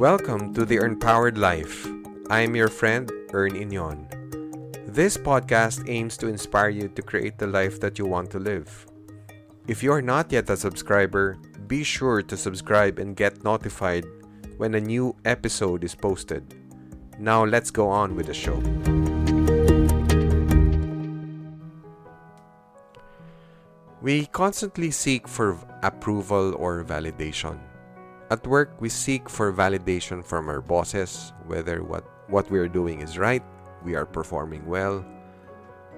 Welcome to the Empowered Life. I am your friend, Ern Inyon. This podcast aims to inspire you to create the life that you want to live. If you are not yet a subscriber, be sure to subscribe and get notified when a new episode is posted. Now let's go on with the show. We constantly seek for approval or validation. At work, we seek for validation from our bosses, whether what we are doing is right, we are performing well.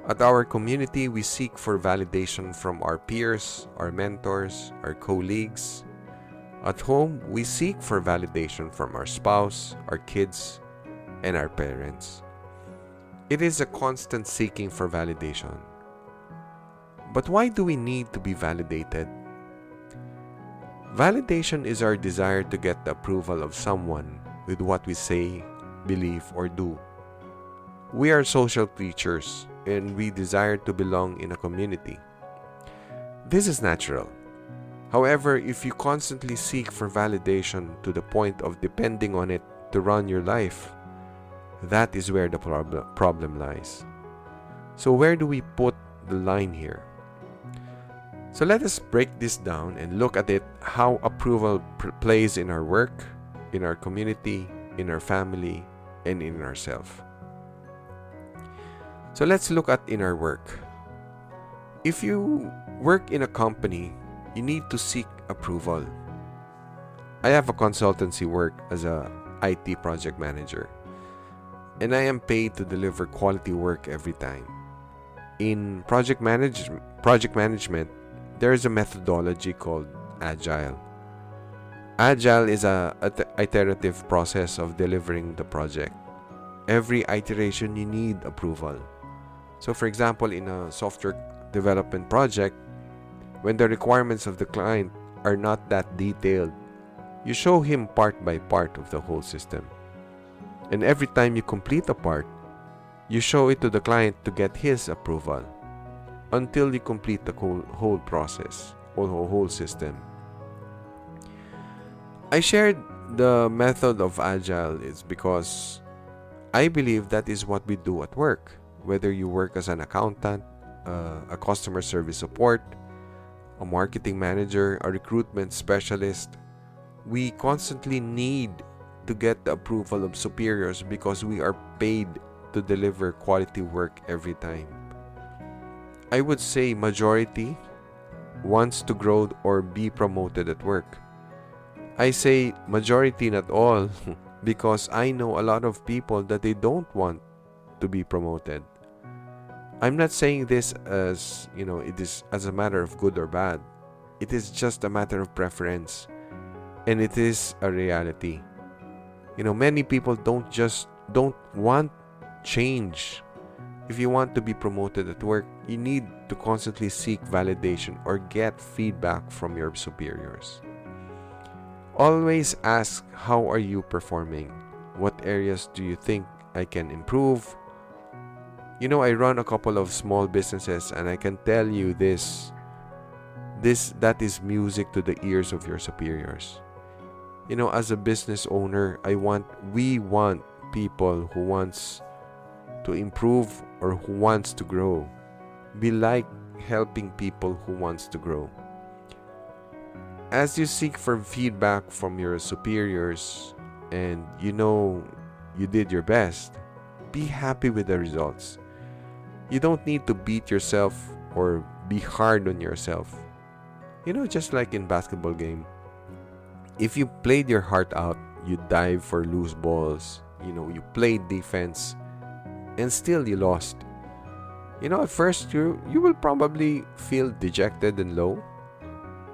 At our community, we seek for validation from our peers, our mentors, our colleagues. At home, we seek for validation from our spouse, our kids, and our parents. It is a constant seeking for validation. But why do we need to be validated? Validation is our desire to get the approval of someone with what we say, believe, or do. We are social creatures and we desire to belong in a community. This is natural. However, if you constantly seek for validation to the point of depending on it to run your life, that is where the problem lies. So where do we put the line here? So let us break this down and look at it how approval plays in our work, in our community, in our family, and in ourselves. So let's look at in our work. If you work in a company, you need to seek approval. I have a consultancy work as a IT project manager, and I am paid to deliver quality work every time. In project management, there is a methodology called Agile. Agile is an iterative process of delivering the project. Every iteration, you need approval. So for example, in a software development project, when the requirements of the client are not that detailed, you show him part by part of the whole system. And every time you complete a part, you show it to the client to get his approval, until you complete the whole process or the whole system. I shared the method of Agile is because I believe that is what we do at work. Whether you work as an accountant, a customer service support, a marketing manager, a recruitment specialist, we constantly need to get the approval of superiors because we are paid to deliver quality work every time. I would say majority wants to grow or be promoted at work. I say majority, not all, because I know a lot of people that they don't want to be promoted. I'm not saying this as, it is as a matter of good or bad. It is just a matter of preference, and it is a reality. Many people don't want change. If you want to be promoted at work, you need to constantly seek validation or get feedback from your superiors. Always ask, how are you performing? What areas do you think I can improve? I run a couple of small businesses, and I can tell you that is music to the ears of your superiors. As a business owner, we want people who wants to improve or who wants to grow. We like helping people who wants to grow. As you seek for feedback from your superiors and you did your best, be happy with the results. You don't need to beat yourself or be hard on yourself. Just like in basketball game, if you played your heart out, you dive for loose balls, you played defense, and still you lost. At first you will probably feel dejected and low.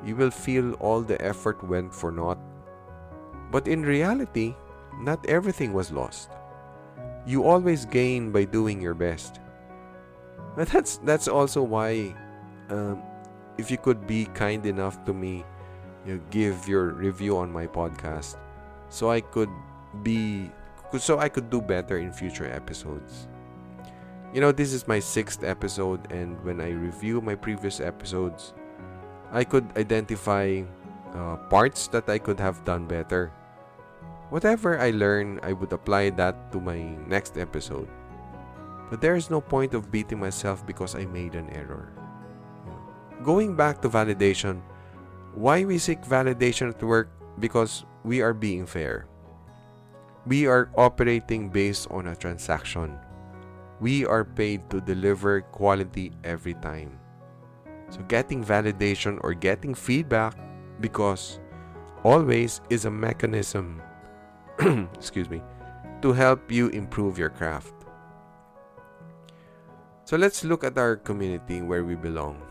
You will feel all the effort went for naught. But in reality, not everything was lost. You always gain by doing your best. But that's also why, if you could be kind enough to me, give your review on my podcast, so I could do better in future episodes. This is my 6th episode, and when I review my previous episodes, I could identify parts that I could have done better. Whatever I learn, I would apply that to my next episode. But there is no point of beating myself because I made an error. Going back to validation, why we seek validation at work? Because we are being fair. We are operating based on a transaction. We are paid to deliver quality every time. So getting validation or getting feedback, because always, is a mechanism excuse me, to help you improve your craft. So let's look at our community where we belong.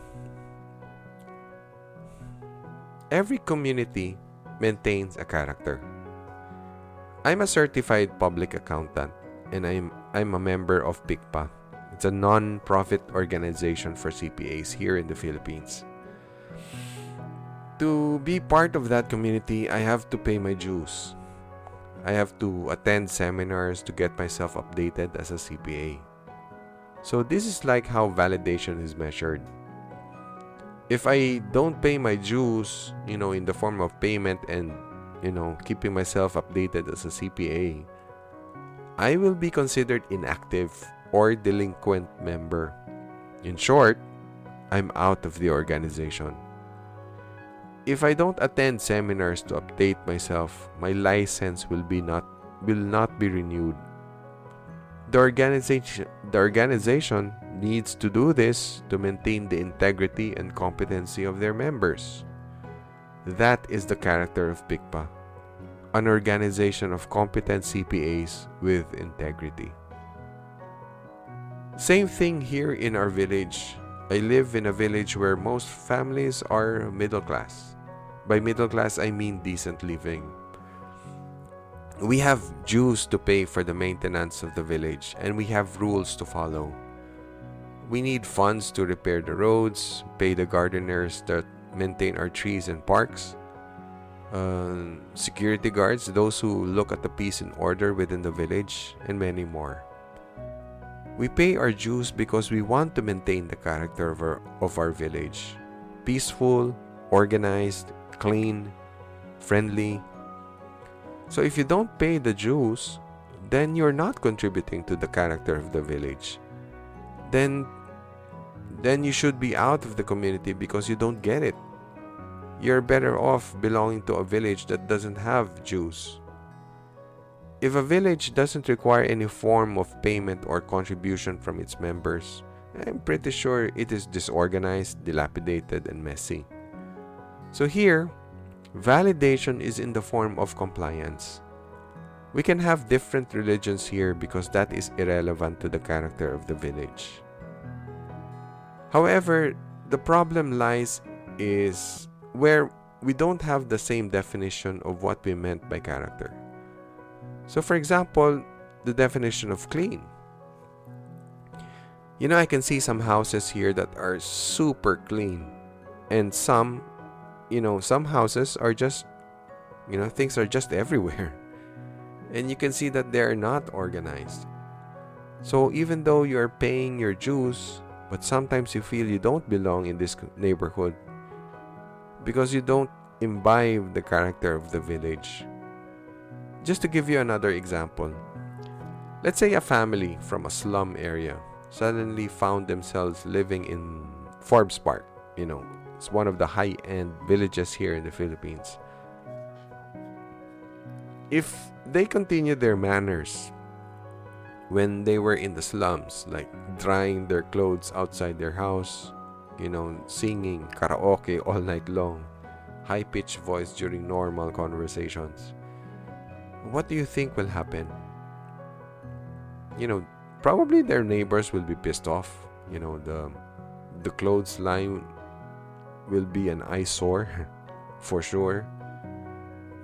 Every community maintains a character. I'm a certified public accountant and I'm a member of PICPA. It's a non-profit organization for CPAs here in the Philippines. To be part of that community, I have to pay my dues. I have to attend seminars to get myself updated as a CPA. So this is like how validation is measured. If I don't pay my dues, in the form of payment and, keeping myself updated as a CPA, I will be considered inactive or delinquent member. In short, I'm out of the organization. If I don't attend seminars to update myself, my license will not be renewed. The organization needs to do this to maintain the integrity and competency of their members. That is the character of PICPA, an organization of competent CPAs with integrity. Same thing here in our village. I live in a village where most families are middle class. By middle class, I mean decent living. We have dues to pay for the maintenance of the village, and we have rules to follow. We need funds to repair the roads, pay the gardeners that maintain our trees and parks, security guards, those who look at the peace and order within the village, and many more. We pay our dues because we want to maintain the character of our village. Peaceful, organized, clean, friendly. So if you don't pay the dues, then you're not contributing to the character of the village. Then you should be out of the community because you don't get it. You're better off belonging to a village that doesn't have dues. If a village doesn't require any form of payment or contribution from its members, I'm pretty sure it is disorganized, dilapidated, and messy. So here, validation is in the form of compliance. We can have different religions here because that is irrelevant to the character of the village. However, the problem lies is where we don't have the same definition of what we meant by character. So for example, the definition of clean. I can see some houses here that are super clean, and some houses are just, things are just everywhere. And you can see that they are not organized. So even though you are paying your dues, but sometimes you feel you don't belong in this neighborhood because you don't imbibe the character of the village. Just to give you another example, let's say a family from a slum area suddenly found themselves living in Forbes Park. It's one of the high-end villages here in the Philippines. If they continued their manners when they were in the slums, like drying their clothes outside their house, singing karaoke all night long, high-pitched voice during normal conversations, what do you think will happen? Probably their neighbors will be pissed off. The clothes line will be an eyesore for sure.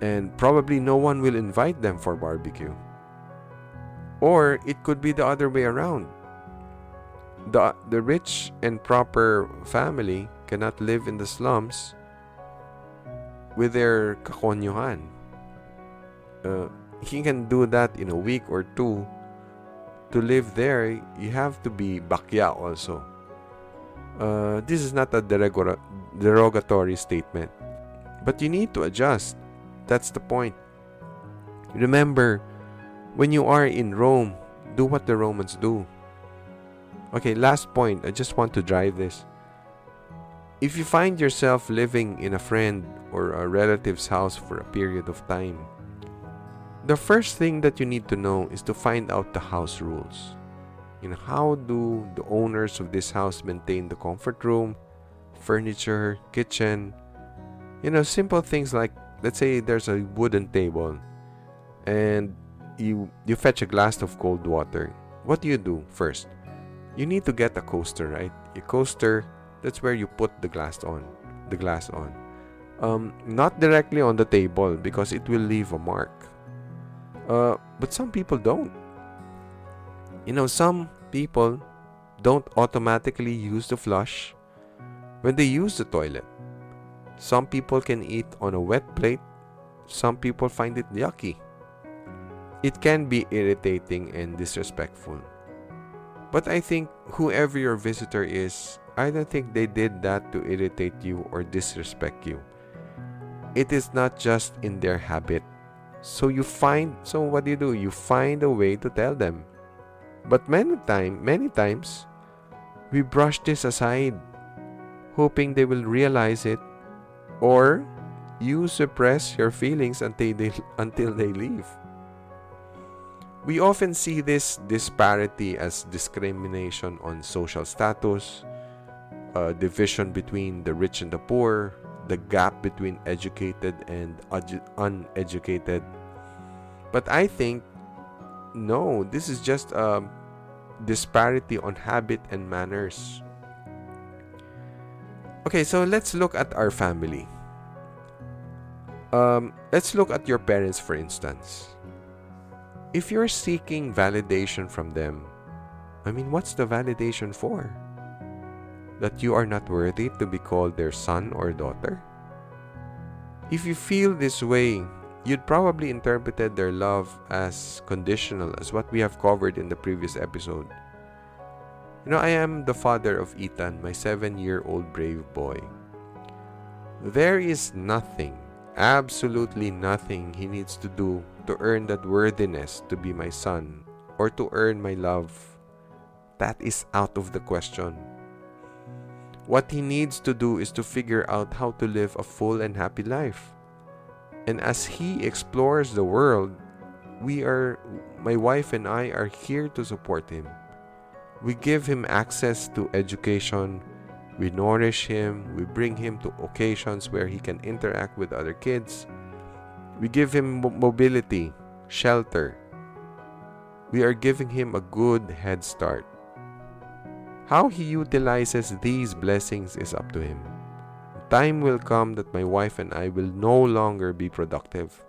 And probably no one will invite them for barbecue. Or it could be the other way around. The rich and proper family cannot live in the slums with their kakonyuhan. He can do that in a week or two. To live there, you have to be bakya also. This is not a derogatory statement, but you need to adjust. That's the point. Remember, when you are in Rome, do what the Romans do. Okay, last point. I just want to drive this. If you find yourself living in a friend or a relative's house for a period of time, the first thing that you need to know is to find out the house rules. How do the owners of this house maintain the comfort room, furniture, kitchen? Simple things like, let's say there's a wooden table and you fetch a glass of cold water. What do you do first? You need to get a coaster, right? A coaster, that's where you put the glass on. Not directly on the table because it will leave a mark. But some people don't. Some people don't automatically use the flush when they use the toilet. Some people can eat on a wet plate. Some people find it yucky. It can be irritating and disrespectful. But I think whoever your visitor is, I don't think they did that to irritate you or disrespect you. It is not just in their habit. So what do? You find a way to tell them. But many times, we brush this aside, hoping they will realize it, or you suppress your feelings until they leave. We often see this disparity as discrimination on social status, division between the rich and the poor, the gap between educated and uneducated. But I think, no, this is just a disparity on habit and manners. Okay, so let's look at our family. Let's look at your parents, for instance. If you're seeking validation from them, what's the validation for? That you are not worthy to be called their son or daughter? If you feel this way, you'd probably interpreted their love as conditional, as what we have covered in the previous episode. I am the father of Ethan, my 7-year-old brave boy. There is nothing, absolutely nothing he needs to do to earn that worthiness to be my son or to earn my love. That is out of the question. What he needs to do is to figure out how to live a full and happy life. And as he explores the world, my wife and I are here to support him. We give him access to education, we nourish him, we bring him to occasions where he can interact with other kids. We give him mobility, shelter. We are giving him a good head start. How he utilizes these blessings is up to him. Time will come that my wife and I will no longer be productive.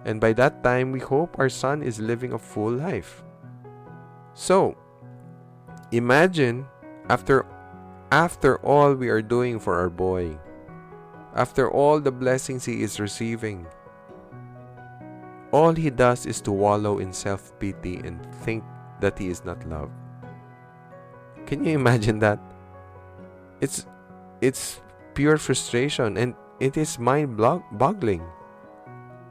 And by that time, we hope our son is living a full life. So, imagine after all we are doing for our boy, after all the blessings he is receiving, all he does is to wallow in self-pity and think that he is not loved. Can you imagine that? It's pure frustration and it is mind-boggling.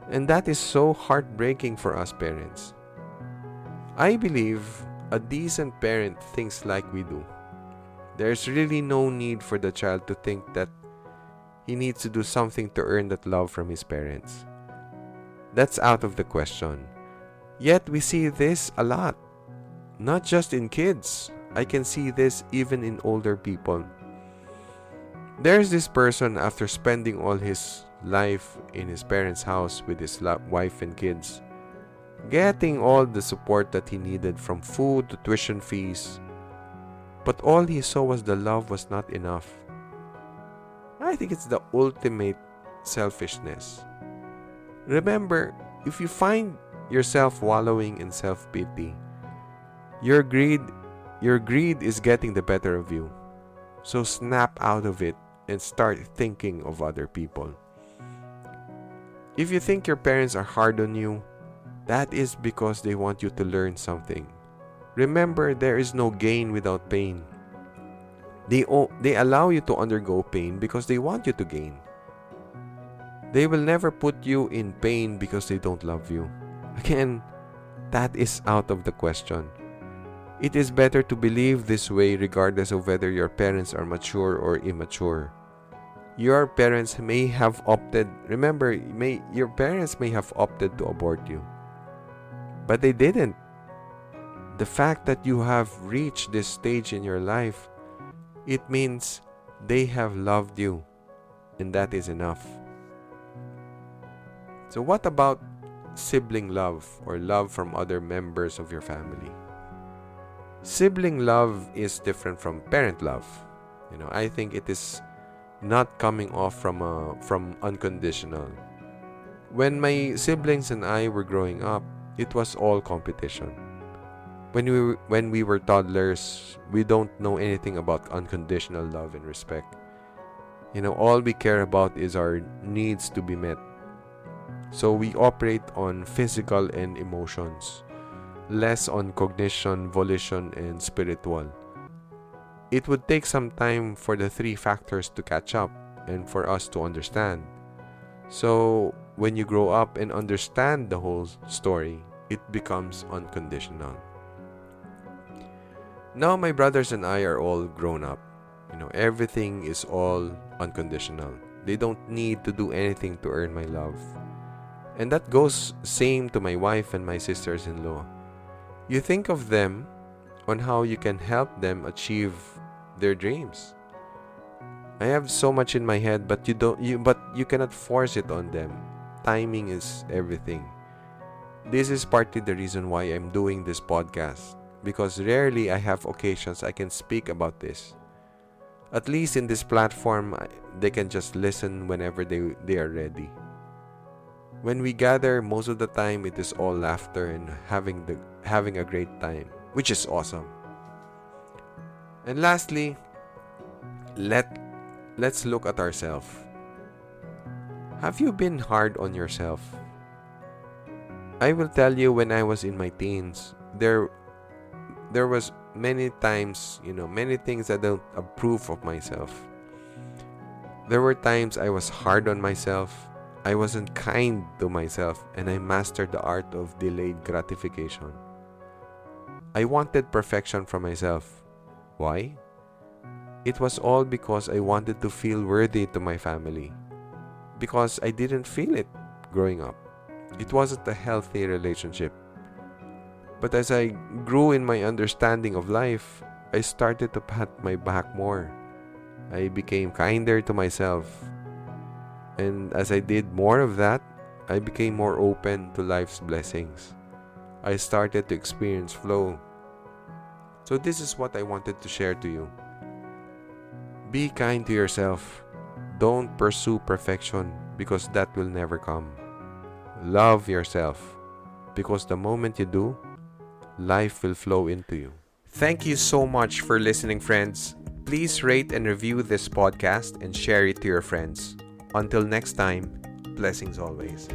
And that is so heartbreaking for us parents. I believe a decent parent thinks like we do. There's really no need for the child to think that he needs to do something to earn that love from his parents. That's out of the question. Yet we see this a lot. Not just in kids. I can see this even in older people. There's this person, after spending all his life in his parents' house with his wife and kids, getting all the support that he needed from food to tuition fees, but all he saw was the love was not enough. I think it's the ultimate selfishness. Remember, if you find yourself wallowing in self-pity, your greed is getting the better of you. So snap out of it and start thinking of other people. If you think your parents are hard on you, that is because they want you to learn something. Remember, there is no gain without pain. They allow you to undergo pain because they want you to gain. They will never put you in pain because they don't love you. Again, that is out of the question. It is better to believe this way regardless of whether your parents are mature or immature. Your parents may have opted, your parents may have opted to abort you. But they didn't. The fact that you have reached this stage in your life, it means they have loved you, and that is enough. So what about sibling love or love from other members of your family? Sibling love is different from parent love. I think it is not coming off from unconditional. When my siblings and I were growing up, it was all competition. When we were toddlers, we don't know anything about unconditional love and respect. All we care about is our needs to be met. So we operate on physical and emotions, less on cognition, volition, and spiritual. It would take some time for the three factors to catch up and for us to understand. So when you grow up and understand the whole story, it becomes unconditional. Now my brothers and I are all grown up. Everything is all unconditional. They don't need to do anything to earn my love. And that goes same to my wife and my sisters-in-law. You think of them on how you can help them achieve their dreams. I have so much in my head, but you cannot force it on them. Timing is everything. This is partly the reason why I'm doing this podcast, because rarely I have occasions I can speak about this. At least in this platform, they can just listen whenever they are ready. When we gather, most of the time it is all laughter and having a great time, which is awesome. And lastly, let's look at ourselves. Have you been hard on yourself? I will tell you, when I was in my teens, there was many times, many things I don't approve of myself. There were times I was hard on myself. I wasn't kind to myself, and I mastered the art of delayed gratification. I wanted perfection from myself. Why? It was all because I wanted to feel worthy to my family. Because I didn't feel it growing up. It wasn't a healthy relationship. But as I grew in my understanding of life, I started to pat my back more. I became kinder to myself. And as I did more of that, I became more open to life's blessings. I started to experience flow. So this is what I wanted to share to you. Be kind to yourself. Don't pursue perfection, because that will never come. Love yourself, because the moment you do, life will flow into you. Thank you so much for listening, friends. Please rate and review this podcast and share it to your friends. Until next time, blessings always.